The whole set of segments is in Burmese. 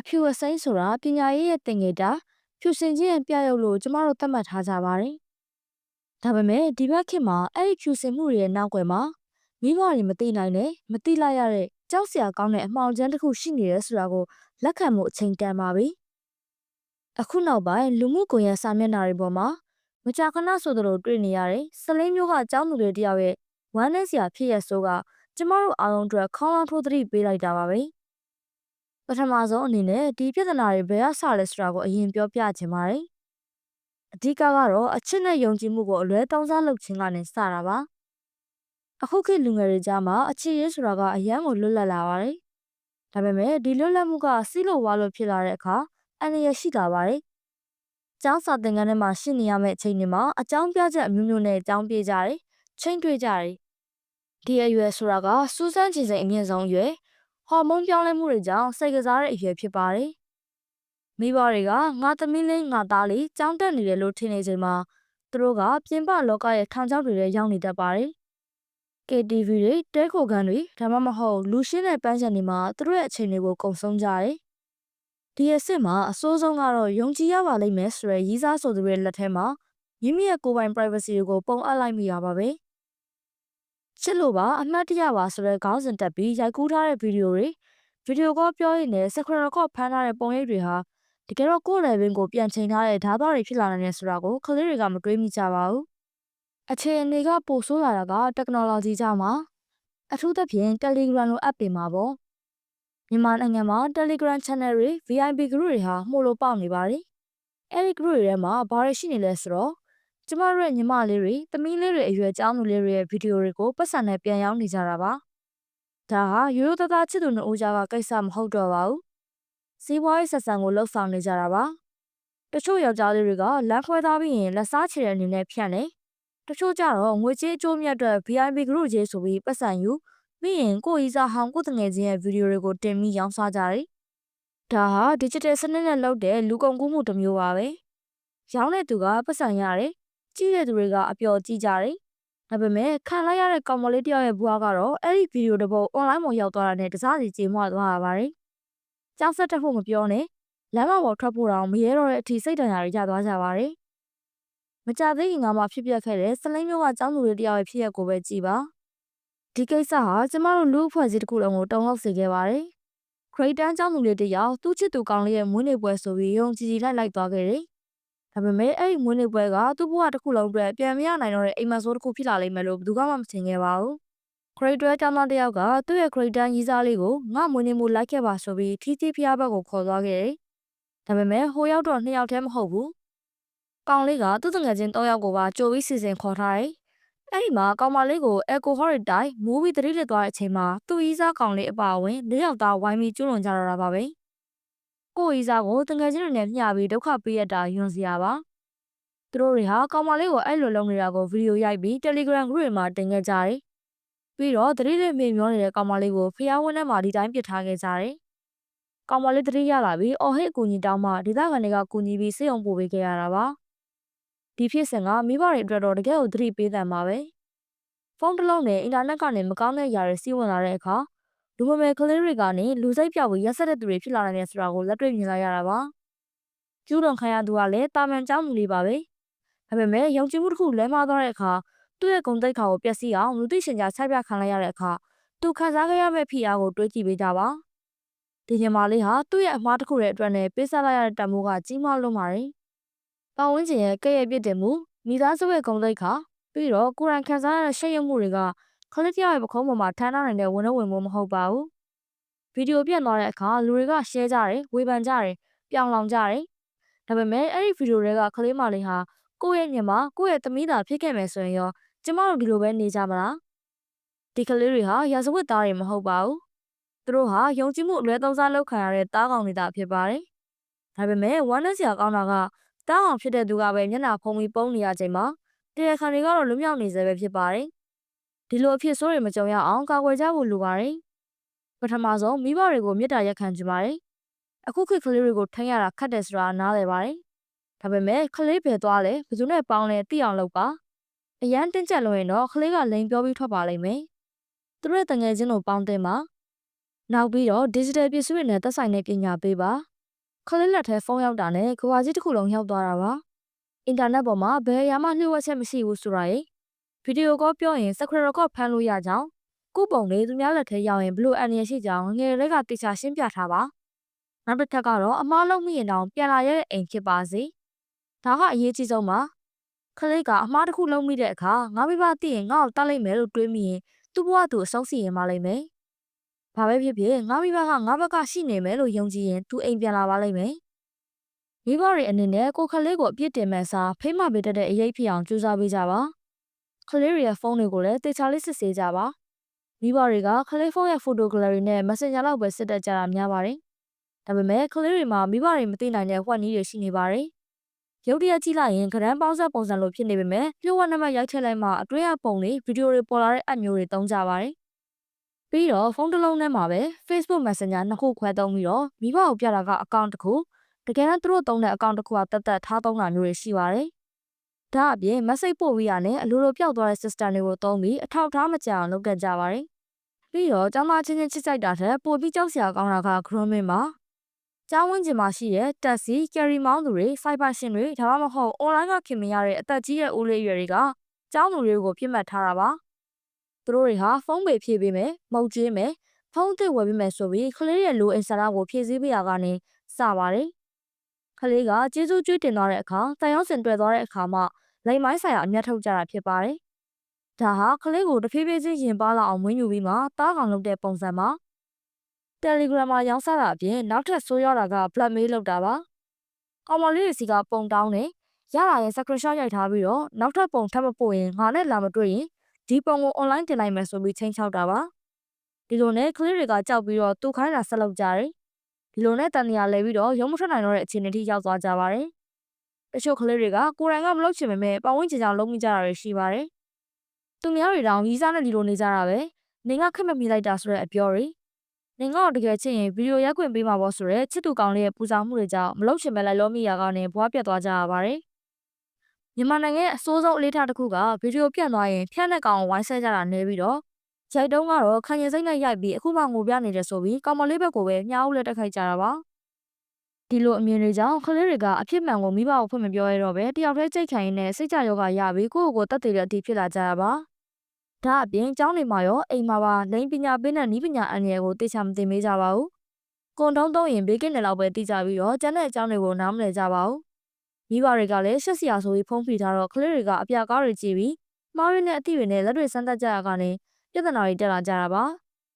ဖြူအစိမ်းဆိုတာပညာရေးရဲ့တင်ငယ်တာဖြူစင်ခြင်းရဲ့ပြရုပ်လို့ကျမတို့သတ်မှတ်ထားကြပါတယ်။ဒါပေမဲ့ဒီဘက်ခေတ်မှာအဲ့ဒီဖြူစင်မှုတွေရဲ့နောက်ွယ်မှာမိဘတွေမသိနိုင်နဲ့မသိလိုက်ရတဲ့ကြောက်စရာကောင်းတဲ့အမှောင်ချမ်းတစ်ခုရှိနေတယ်ဆိုတာကိုလက်ခံမှုအချိန်တန်ပါပြီ။အခုနောက်ပိုင်းလူမှုကွန်ရက်စာမျက်နှာတွေပေါ်မှာမကြာခဏဆိုသလိုတွေ့နေရတဲ့စလင်းမျိုးကကျောင်းသူတွေတယောက်ရဲ့ဝမ်းနည်းစရာဖြစ်ရဆိုးကကျမတို့အားလုံးအတွက်ခေါင်းလောင်းထိုးသတိပေးလိုက်တာပါပဲ။ပထမဆုံးအနေနဲ့ဒီပြဿနာတွေဘယ်ကစလဲဆိုတာကိုအရင်ပြောပြချင်ပါတယ်။အဓိကကတော့အချစ်နဲ့ယုံကြည်မှုကိုအလွဲသုံးစားလုပ်ခြင်းကနေစတာပါ။အခုခေတ်လူငယ်တွေကြားမှာအချစ်ရေးဆိုတာကအယမ်းကိုလွတ်လပ်လာပါတယ်။ဒါပေမဲ့ဒီလွတ်လပ်မှုကစီးလို့ဝါလို့ဖြစ်လာတဲ့အခါအန္တရာယ်ရှိလာပါတယ်။ကျောင်းစာသင်ခန်းထဲမှာရှင်းနေရမယ့်အချိန်တွေမှာအကြောင်းပြချက်အမျိုးမျိုးနဲ့ကျောင်းပြေးကြတယ်။ချိန်တွေ့ကြတယ်။ဒီအရွယ်ဆိုတာကစူးစမ်းချင်စိတ်အမြင့်ဆုံးအရွယ်ဟော်မုန်းပြောင်းလဲမှုတွေကြောင့်စိတ်ကစားတဲ့အရွယ်ဖြစ်ပါတယ်။မိဘတွေကငါသမီးလေးငါသားလေးကြောင်းတက်နေတယ်လို့ထင်နေချိန်မှာသူတို့ကပြင်ပလောကရဲ့ထောင်ချောက်တွေထဲရောက်နေတတ်ပါတယ်။ KTV တွေတဲခိုခန်းတွေဒါမှမဟုတ်လူရှင်းတဲ့ပန်းခြံတွေမှာသူတို့ရဲ့အချိန်တွေကိုကုန်ဆုံးကြတယ်။ဒီအစ်စ်မှာအစိုးဆုံးကတော့ယုံကြည်ရပါလိမ့်မယ်ဆိုတဲ့ရည်စားဆိုသူတွေလက်ထဲမှာမိမိရဲ့ကိုယ်ပိုင် privacy တွေကိုပုံအပ်လိုက်မိရပါပဲ။ချစ်လို့ပါအမှတ်တရပါဆိုတဲ့ခေါင်းစဉ်တက်ပြီးရိုက်ကူးထားတဲ့ဗီဒီယိုတွေဗီဒီယိုကောပြောရင်းနဲ့စခရကော့ဖမ်းထားတဲ့ပုံရိပ်တွေဟာတကယ်တော့ကိုယ်လည်းပင်ကိုပြန်ချိန်ထားတဲ့ဓာတ်သားတွေဖြစ်လာနိုင်တယ်ဆိုတာကိုကလေးတွေကမတွေးမိကြပါဘူး။အခြေအနေကပိုဆိုးလာတာက technology ကြောင့်ပါအထူးသဖြင့် Telegram လို app တွေမှာပေါ့မြန်မာနိုင်ငံမှာ Telegram channel တွေ VIP group တွေဟာမှုလို့ပေါက်နေပါတယ်။အဲဒီ group တွေထဲမှာဘာတွေရှိနေလဲဆိုတော့ကျမတို့ရဲ့ညီမလေးတွေသမီးလေးတွေအရွယ်ကျောင်းသူလေးတွေရဲ့ဗီဒီယိုတွေကိုပတ်စံနဲ့ပြန်ရောက်နေကြတာပါ။ဒါဟာရိုးရိုးသားသားချစ်သူနှစ်ဦးကြားကကိစ္စမဟုတ်တော့ပါဘူး။စီးပွားရေးဆက်ဆံကိုလှုပ်ဆောင်နေကြတာပါ။တချို့ယောက်ျားလေးတွေကလမ်းခွဲသားပြီးရင်လက်စားချေတဲ့အနေနဲ့ဖြန့်တယ်။တချို့ကြတော့ငွေကြေးအကျိုးမြတ်အတွက် VIP group ကြီးဆိုပြီးပတ်စံယူပြီးရင်ကိုရီးစားဟောင်းကိုတငယ်ချင်းရဲ့ဗီဒီယိုတွေကိုတင်ပြီးရောင်းစားကြတယ်။ဒါဟာ digital စနစ်နဲ့လုပ်တဲ့လူကုန်ကူးမှုတစ်မျိုးပါပဲ။ရောင်းတဲ့သူကပတ်စံရတယ်။ကြီးတဲ့သူတွေကအပျော်ကြည့်ကြတယ်။ဒါပေမဲ့ခံလိုက်ရတဲ့ကောင်မလေးတယောက်ရဲ့ဘွားကတော့အဲ့ဒီဗီဒီယိုတစ်ပုဒ် online ပေါ်ရောက်သွားတာနဲ့တစားစီကြေမွသွားရပါတယ်။ကြောက်ဆက်တက်ဖို့မပြောနဲ့လမ်းမပေါ်ထွက်ဖို့တော့မရဲတော့တဲ့အထိစိတ်ဒဏ်ရာတွေရသွားကြပါတယ်။မကြသေးခင်ကမှဖြစ်ပျက်ခဲ့တဲ့စလိန်မျိုးကကျောင်းသူတွေတယောက်ရဲ့ဖြစ်ရပ်ကိုပဲကြည့်ပါ။ဒီကိစ္စဟာကျမတို့လူ့အဖွဲ့အစည်းတစ်ခုလုံးကိုတုံ့လောက်စေခဲ့ပါတယ်။ခရိတ်တန်းကျောင်းသူလေးတယောက်သူ့ချစ်သူကောင်လေးရဲ့မွေးနေ့ပွဲဆိုပြီးယုံကြည်ကြည်လိုက်သွားခဲ့တယ်။ဒါပေမဲ့အဲ့ဒီမွေးနေ့ပွဲကသူ့ဘဝတစ်ခုလုံးအတွက်ပြန်မရနိုင်တော့တဲ့အိမ်မက်ဆိုးတစ်ခုဖြစ်လာလိမ့်မယ်လို့ဘယ်သူမှမထင်ခဲ့ပါဘူး။ခရိတ်တွဲကျောင်းသားတယောက်ကသူ့ရဲ့ခရိတ်တန်းရီးစားလေးကိုငါမွေးနေ့မို့လိုက်ခဲ့ပါဆိုပြီးထီးထီးဖျားဘက်ကိုခေါ်သွားခဲ့တယ်။ဒါပေမဲ့ဟိုရောက်တော့နှစ်ယောက်တည်းမဟုတ်ဘူး။ကောင်လေးကသူ့တငယ်ချင်း၃ယောက်ကိုပါကြိုပြီးစီစဉ်ခေါ်ထားတယ်။အဲ့ဒီမှာကောင်မလေးကိုအယ်ကိုဟော်ရီတိုင်းမူးပြီးသတိလစ်သွားတဲ့အချိန်မှာသူ့ရီးစားကောင်လေးအပါအဝင်၄ယောက်သားဝိုင်းပြီးကျွလွန်ကြတော့တာပါပဲ။ကိုရီးစားကိုတငယ်ချင်းတွေနဲ့မျှပြီးဒုက္ခပေးရတာယွန်စရာပါ။သူတို့တွေဟာကောင်မလေးကိုအဲ့လိုလုပ်နေတာကိုဗီဒီယိုရိုက်ပြီး Telegram group တွေမှာတင်ခဲ့ကြတယ်။ပြီးတော့သတိလစ်မေ့မျောနေတဲ့ကောင်မလေးကိုဖျားဝန်းထဲမှာဒီတိုင်းပစ်ထားခဲ့ကြတယ်။ကောင်မလေးသတိရလာပြီးအော်ဟစ်အကူအညီတောင်းမှဒေသခံတွေကကူညီပြီးစေယုံပို့ပေးခဲ့ရတာပါ။ဒီဖြစ်စဉ်ကမိဘတွေအတွက်တော့တကယ်ကိုသတိပေးသံပါပဲ။ဖုန်းတစ်လုံးနဲ့အင်တာနက်ကနေမကောင်းတဲ့အရာတွေစီးဝင်လာတဲ့အခါလူမမယ်ကလေးတွေကနေလူစိတ်ပြောက်ပြီးရက်ဆက်တဲ့သူတွေဖြစ်လာနိုင်တယ်ဆိုတာကိုလက်တွေ့မြင်လိုက်ရတာပါ။ကျူးလွန်ခံရသူကလည်းတာမန်ကျောင်းသူလေးပါပဲ။ဒါပေမဲ့ယုံကြည်မှုတစ်ခုလဲမှားသွားတဲ့အခါသူ့ရဲ့ဂုဏ်သိက္ခာကိုပျက်စီးအောင်လူသိရှင်ကြားဆိုက်ပြခံလိုက်ရတဲ့အခါသူခံစားခဲ့ရမယ့်ဖိအားကိုတွေးကြည့်ပေးကြပါ။ဒီညီမလေးဟာသူ့ရဲ့အမှားတစ်ခုရဲ့အတွက်နဲ့ပေးဆက်လိုက်ရတဲ့တန်ဖိုးကကြီးမားလွန်းပါတယ်။ပတ်ဝန်းကျင်ရဲ့ကဲ့ရဲ့ပြစ်တင်မှုမိသားစုရဲ့ဂုဏ်သိက္ခာပြီးတော့ကိုယ်တိုင်ခံစားရတဲ့ရှက်ရွံ့မှုတွေကခလေးတယောက်ရဲ့ပခုံးပေါ်မှာထမ်းထားနိုင်တဲ့ဝန်တော့ဝင်မှုမဟုတ်ပါဘူး။ဗီဒီယိုပြန့်သွားတဲ့အခါလူတွေကရှဲကြတယ်ဝေဖန်ကြတယ်ပြောင်လောင်ကြတယ်။ဒါပေမဲ့အဲ့ဒီဗီဒီယိုတွေကခလေးမလေးဟာကိုယ့်ရဲ့ညီမကိုယ့်ရဲ့သမီးသားဖြစ်ခဲ့မယ်ဆိုရင်ရောကျမတို့ဒီလိုပဲနေကြမလား။ဒီကလေးတွေဟာရာဇဝတ်သားတွေမဟုတ်ပါဘူး။သူတို့ဟာယုံကြည်မှုအလွဲသုံးစားလုပ်ခံရတဲ့သားကောင်တွေသာဖြစ်ပါတယ်။ဒါပေမဲ့ဝမ်းနည်းစရာကောင်းတာကတားအောင်ဖြစ်တဲ့သူကပဲမျက်နှာဖုံးပြီးပုံနေရချိန်မှာတရားခံတွေကတော့လွတ်မြောက်နေစေပဲဖြစ်ပါတယ်။ဒီလိုအဖြစ်ဆိုးတွေမကြုံရအောင်ကာကွယ်ကြဖို့လိုပါတယ်။ပထမဆုံးမိဘတွေကိုမေတ္တာရက်ခံကြပါတယ်။အခုခေတ်ကလေးတွေကိုထိန်းရတာခက်တယ်ဆိုတာနားလည်ပါတယ်။ဒါပေမဲ့ကလေးပဲသွားလဲဘယ်သူနဲ့ပေါင်းလဲသိအောင်လုပ်ပါ။အရန်တင်းကျပ်လို့ရင်တော့ကလေးကလိန်ပြောပြီးထွက်ပါလိမ့်မယ်။သူတို့တငယ်ချင်းတို့ပေါင်းတင်ပါ။နောက်ပြီးတော့ digital ပစ္စည်းတွေနဲ့သက်ဆိုင်တဲ့ပညာပေးပါ ခလေးလက်ထဲဖုန်းရောက်တာနဲ့ကဘာကြီးတစ်ခုလုံးရောက်သွားတာပါအင်တာနက်ပေါ်မှာဘယ်အရာမှလျှို့ဝှက်ချက်မရှိဘူးဆိုတာရေဗီဒီယိုကောပြောရင်စကရကော့ဖမ်းလို့ရကြောင်းကိုပုံလေးသူများလက်ထဲရောက်ရင်ဘလို့အန်ရရှိကြောင်းငယ်တွေကတေချာရှင်းပြထားပါနောက်တစ်ထပ်ကတော့အမားလုံးမိရင်တောင်ပြန်လာရတဲ့အိမ်ဖြစ်ပါစေဒါကအရေးကြီးဆုံးပါခလေးကအမားတစ်ခုလုံးမိတဲ့အခါငါမိဘသိရင်ငါ့ကိုတတ်လိုက်မယ်လို့တွေးမိရင်သူ့ဘဝသူအဆုံးစီရင်မလိုက်မယ်ဘာပဲဖြစ်ဖြစ်ငါမိဘကငါဘက်ကရှိနေမယ်လို့ယုံကြည်ရင်သူအိမ်ပြန်လာပါလိမ့်မယ်မိဘတွေအနေနဲ့ကိုခလေးကိုအပြစ်တင်မဲ့စားဖိမပေးတတ်တဲ့အရေးဖြစ်အောင်ကြိုးစားပေးကြပါခလေးတွေရဲ့ဖုန်းတွေကိုလည်းတေချာလေးစစ်ဆေးကြပါမိဘတွေကခလေးဖုန်းရဲ့ဖိုတိုဂယ်လရီနဲ့ Messenger လောက်ပဲစစ်တတ်ကြတာများပါတယ်ဒါပေမဲ့ခလေးတွေမှာမိဘတွေမသိနိုင်တဲ့ဝှက်နည်းတွေရှိနေပါတယ်ရုပ်တရက်ကြည့်လိုက်ရင်ကရန်ပေါင်းဆက်ပုံစံလိုဖြစ်နေပေမဲ့ပြို့ဝှက်နံပါတ်ရိုက်ထည့်လိုက်မှအတွင်းအပုံလေးဗီဒီယိုတွေပေါ်လာတဲ့ app မျိုးတွေသုံးကြပါတယ်ပြီးတော့ဖုန်းတစ်လုံးထဲမှာပဲ Facebook Messenger နှစ်ခုခွဲသုံးပြီးတော့မိဘကိုပြတာကအကောင့်တစ်ခုတကယ်တမ်းသူတို့သုံးတဲ့အကောင့်တစ်ခုကတတ်ထားသုံးတာမျိုးတွေရှိပါတယ်ဒါအပြင် message ပို့ပြီးရတဲ့အလိုလိုပျောက်သွားတဲ့ system တွေကိုသုံးပြီးအထောက်အထားမကျအောင်လုပ်တတ်ကြပါတယ်ပြီးတော့ကျောင်းသားချင်းချင်းချစ်ကြိုက်တာထက်ပိုပြီးကြောက်စရာကောင်းတာက grooming မှာကျောင်းဝင်းကျင်မှာရှိတဲ့တက်စီကယ်ရီမောင်းသူတွေစိုက်ပါရှင်တွေဒါမှမဟုတ် online ကခင်မရတဲ့အသက်ကြီးတဲ့ဦးလေးရွယ်တွေကကျောင်းသူတွေကိုပြစ်မှတ်ထားတာပါသူတို့တွေဟာဖုန်းပေဖြည့်ပေးမယ်မုတ်ကျွေးမယ်ဖုန်းအသစ်ဝယ်ပေးမယ်ဆိုပြီးခလေးရဲ့လိုအင်ဆာရာကိုဖြည့်ဆည်းပေးရကနေစပါတယ်ခလေးကကျေးဇူးကျွေးတင်သွားတဲ့အခါတန်ရုံးစင်တွေ့သွားတဲ့အခါမှလိမ်မိုင်းဆိုင်ရာအမျက်ထုတ်ကြတာဖြစ်ပါတယ်ဒါဟာခလေးကိုတဖြည်းဖြည်းချင်းရင်ပါလာအောင်မွေးမြူပြီးမှတားကောင်လုပ်တဲ့ပုံစံပါTelegram မှာရောင်းစားတာအပြင်နောက်ထပ်ဆိုးရွားတာက blackmail လုပ်တာပါ။ကောင်မလေးတွေစီကပုံတောင်းတယ်။ရလာရင် screenshot ရိုက်ထားပြီးတော့နောက်ထပ်ပုံထပ်မပို့ရင်ငါနဲ့လာမတွေ့ရင်ဒီပုံကို online တင်လိုက်မယ်ဆိုပြီးချိန်ချောက်တာပါ။ဒီလိုနဲ့ကလေးတွေကကြောက်ပြီးတော့သူ့ခိုင်းတာဆက်လုပ်ကြတယ်။ဒီလိုနဲ့တန်တရားလဲပြီးတော့ရုံးမထွက်နိုင်တော့တဲ့အခြေအနေထိရောက်သွားကြပါတယ်။တချို့ကလေးတွေကကိုယ်တိုင်ကမလုပ်ချင်ပေမဲ့ပတ်ဝန်းကျင်ကြောင့်လုပ်မိကြတာတွေရှိပါတယ်။သူများတွေတောင်ရီးစားနဲ့ဒီလိုနေကြတာပဲ။နေကခက်မမိလိုက်တာဆိုတဲ့အပြောတွေနင်ကတော့တကယ်ချစ်ရင်ဗီဒီယိုရိုက်ခွင့်ပေးမှာပေါ့ဆိုရဲချစ်သူကောင်လေးရဲ့ပူဇော်မှုတွေကြောင့်မလုံချင်ပဲလိုက်လို့မိရာကနေဘွားပြတ်သွားကြရပါတယ်။မြန်မာနိုင်ငံရဲ့အဆိုးဆုံးအလေးထားတစ်ခုကဗီဒီယိုပြတ်သွားရင်ဖြတ်တဲ့ကောင်ကိုဝိုင်းဆဲကြတာနေပြီးတော့ဂျိုက်တုံးကတော့ခံရင်စိတ်နဲ့ရိုက်ပြီးအခုမှငိုပြနေတယ်ဆိုပြီးကောင်မလေးဘက်ကိုပဲညှားဦးလက်တက်ခိုက်ကြတာပါ။ဒီလိုအမြင်တွေကြောင့်ကလေးတွေကအဖြစ်မှန်ကိုမိဘကိုဖွင့်မပြောရတော့ပဲတယောက်တည်းကြိတ်ခံရင်းနဲ့စိတ်ကြယောဂရပြီးကိုယ့်ကိုယ်တတ်တဲ့အထိဖြစ်လာကြတာပါ။ဒါအပြင်ကျောင်းတွေမှာရောအိမ်မှာပါလိင်ပညာပေးတဲ့နည်းပညာအန္တရာယ်ကိုသိချမသိမေးကြပါဘူး။ကွန်တုံးသုံးရင်ဘေးကင်းတယ်လောက်ပဲသိကြပြီးတော့ကျန်တဲ့အကြောင်းတွေကိုနားမလည်ကြပါဘူး။မိဘတွေကလည်းရှက်စရာဆိုပြီးဖုံးဖိထားတော့ကလေးတွေကအပြာကားတွေကြည့်ပြီးမှားရင်းတဲ့အသည့်တွေနဲ့လက်တွေစမ်းသပ်ကြရကနေပြဿနာတွေတက်လာကြတာပါ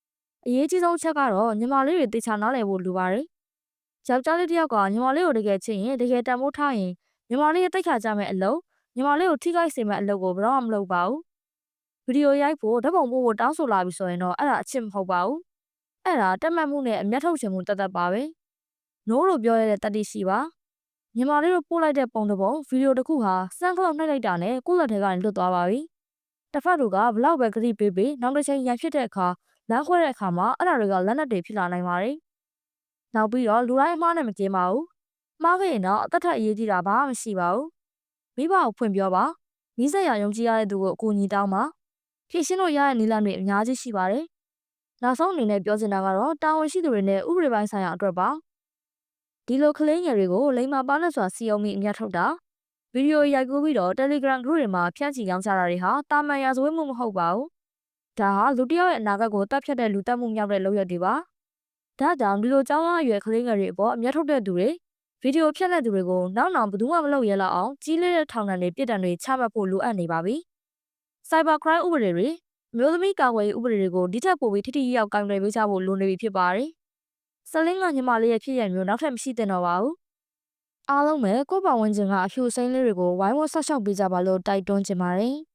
။အရေးကြီးဆုံးချက်ကတော့ညီမလေးတွေသိချနားလည်ဖို့လိုပါတယ်။ယောက်ျားလေးတစ်ယောက်ကညီမလေးကိုတကယ်ချစ်ရင်တကယ်တန်ဖိုးထားရင်ညီမလေးရဲ့တိတ်ခါကြမဲ့အလုပ်ညီမလေးကိုထိခိုက်စေမဲ့အလုပ်ကိုဘယ်တော့မှမလုပ်ပါဘူး။ဗီဒီယိုရိုက်ဖို့ဓာတ်ပုံပို့ဖို့တောင်းဆိုလာပြီဆိုရင်တော့အဲ့ဒါအချစ်မဟုတ်ပါဘူး။အဲ့ဒါတက်မှတ်မှုနဲ့အမျက်ထုတ်ချင်မှုတတ်ပါပဲ။နိုးလို့ပြောရတဲ့တတိရှိပါ။ညီမလေးတို့ပို့လိုက်တဲ့ပုံတစ်ပုံဗီဒီယိုတစ်ခုဟာစမ်းခေါက်နှိုက်လိုက်တာနဲ့ကိုယ့်လက်ထဲကနေလွတ်သွားပါပြီ။တစ်ဖက်တို့ကဘလောက်ပဲဂရိပေးနောက်တစ်ချိန်ရန်ဖြစ်တဲ့အခါလမ်းခွဲတဲ့အခါမှာအဲ့ဒါတွေကလက်နက်တွေဖြစ်လာနိုင်ပါတယ်။နောက်ပြီးတော့လူတိုင်းအမှားနဲ့မကင်းပါဘူး။မှားခဲ့ရင်တော့အသက်ထက်အရေးကြီးတာဘာမှမရှိပါဘူး။မိဘကိုဖွင့်ပြောပါ။မိဆက်ရယုံကြည်ရတဲ့သူကိုအကူအညီတောင်းပါ။ဖြည့်ရှင်းလို့ရတဲ့နည်းလမ်းတွေအများကြီးရှိပါတယ်။နောက်ဆုံးအနေနဲ့ပြောချင်တာကတော့တာဝန်ရှိသူတွေနဲ့ဥပဒေပိုင်းဆိုင်ရာအတွက်ပါ။ဒီလိုကလေးငယ်တွေကိုလိမ်မာပါနဲ့စွာစီယုံမိအမြတ်ထုတ်တာဗီဒီယိုရိုက်ကူးပြီးတော့ Telegram group တွေမှာဖြန့်ချီရောင်းချတာတွေဟာတာမန်ရာဇဝတ်မှုမဟုတ်ပါဘူး။ဒါဟာလူတစ်ယောက်ရဲ့အနာဂတ်ကိုတပ်ဖြတ်တဲ့လူတက်မှုမြောက်တဲ့လုပ်ရက်တွေပါ။ဒါကြောင့်ဒီလိုကျောင်းသားအရွယ်ကလေးငယ်တွေအပေါ်အမြတ်ထုတ်တဲ့သူတွေဗီဒီယိုဖြန့်တဲ့သူတွေကိုနောက်ဘယ်သူမှမလုပ်ရလောက်အောင်ကြီးလေးတဲ့ထောင်ဒဏ်တွေပြစ်ဒဏ်တွေချမှတ်ဖို့လိုအပ်နေပါပြီ။ Cyber crime ဥပဒေတွေမျိုးသမီးကာကွယ်ရေးဥပဒေတွေကိုဒီထက်ပိုပြီးထိထိရောက်ကိုင်တွယ်ပေးကြဖို့လိုနေပြီဖြစ်ပါတယ်။ဆလင်းကညီမလေးရဲ့ဖြစ်ရမျိုးနောက်ထပ်မရှိသင့်တော့ပါဘူး။အားလုံးပဲကိုယ့်ဘဝဝင်ခြင်းကအဖြူစိမ်းလေးတွေကိုဝိုင်းဝန်းဆောက်ရှောက်ပေးကြပါလို့တိုက်တွန်းချင်ပါတယ်။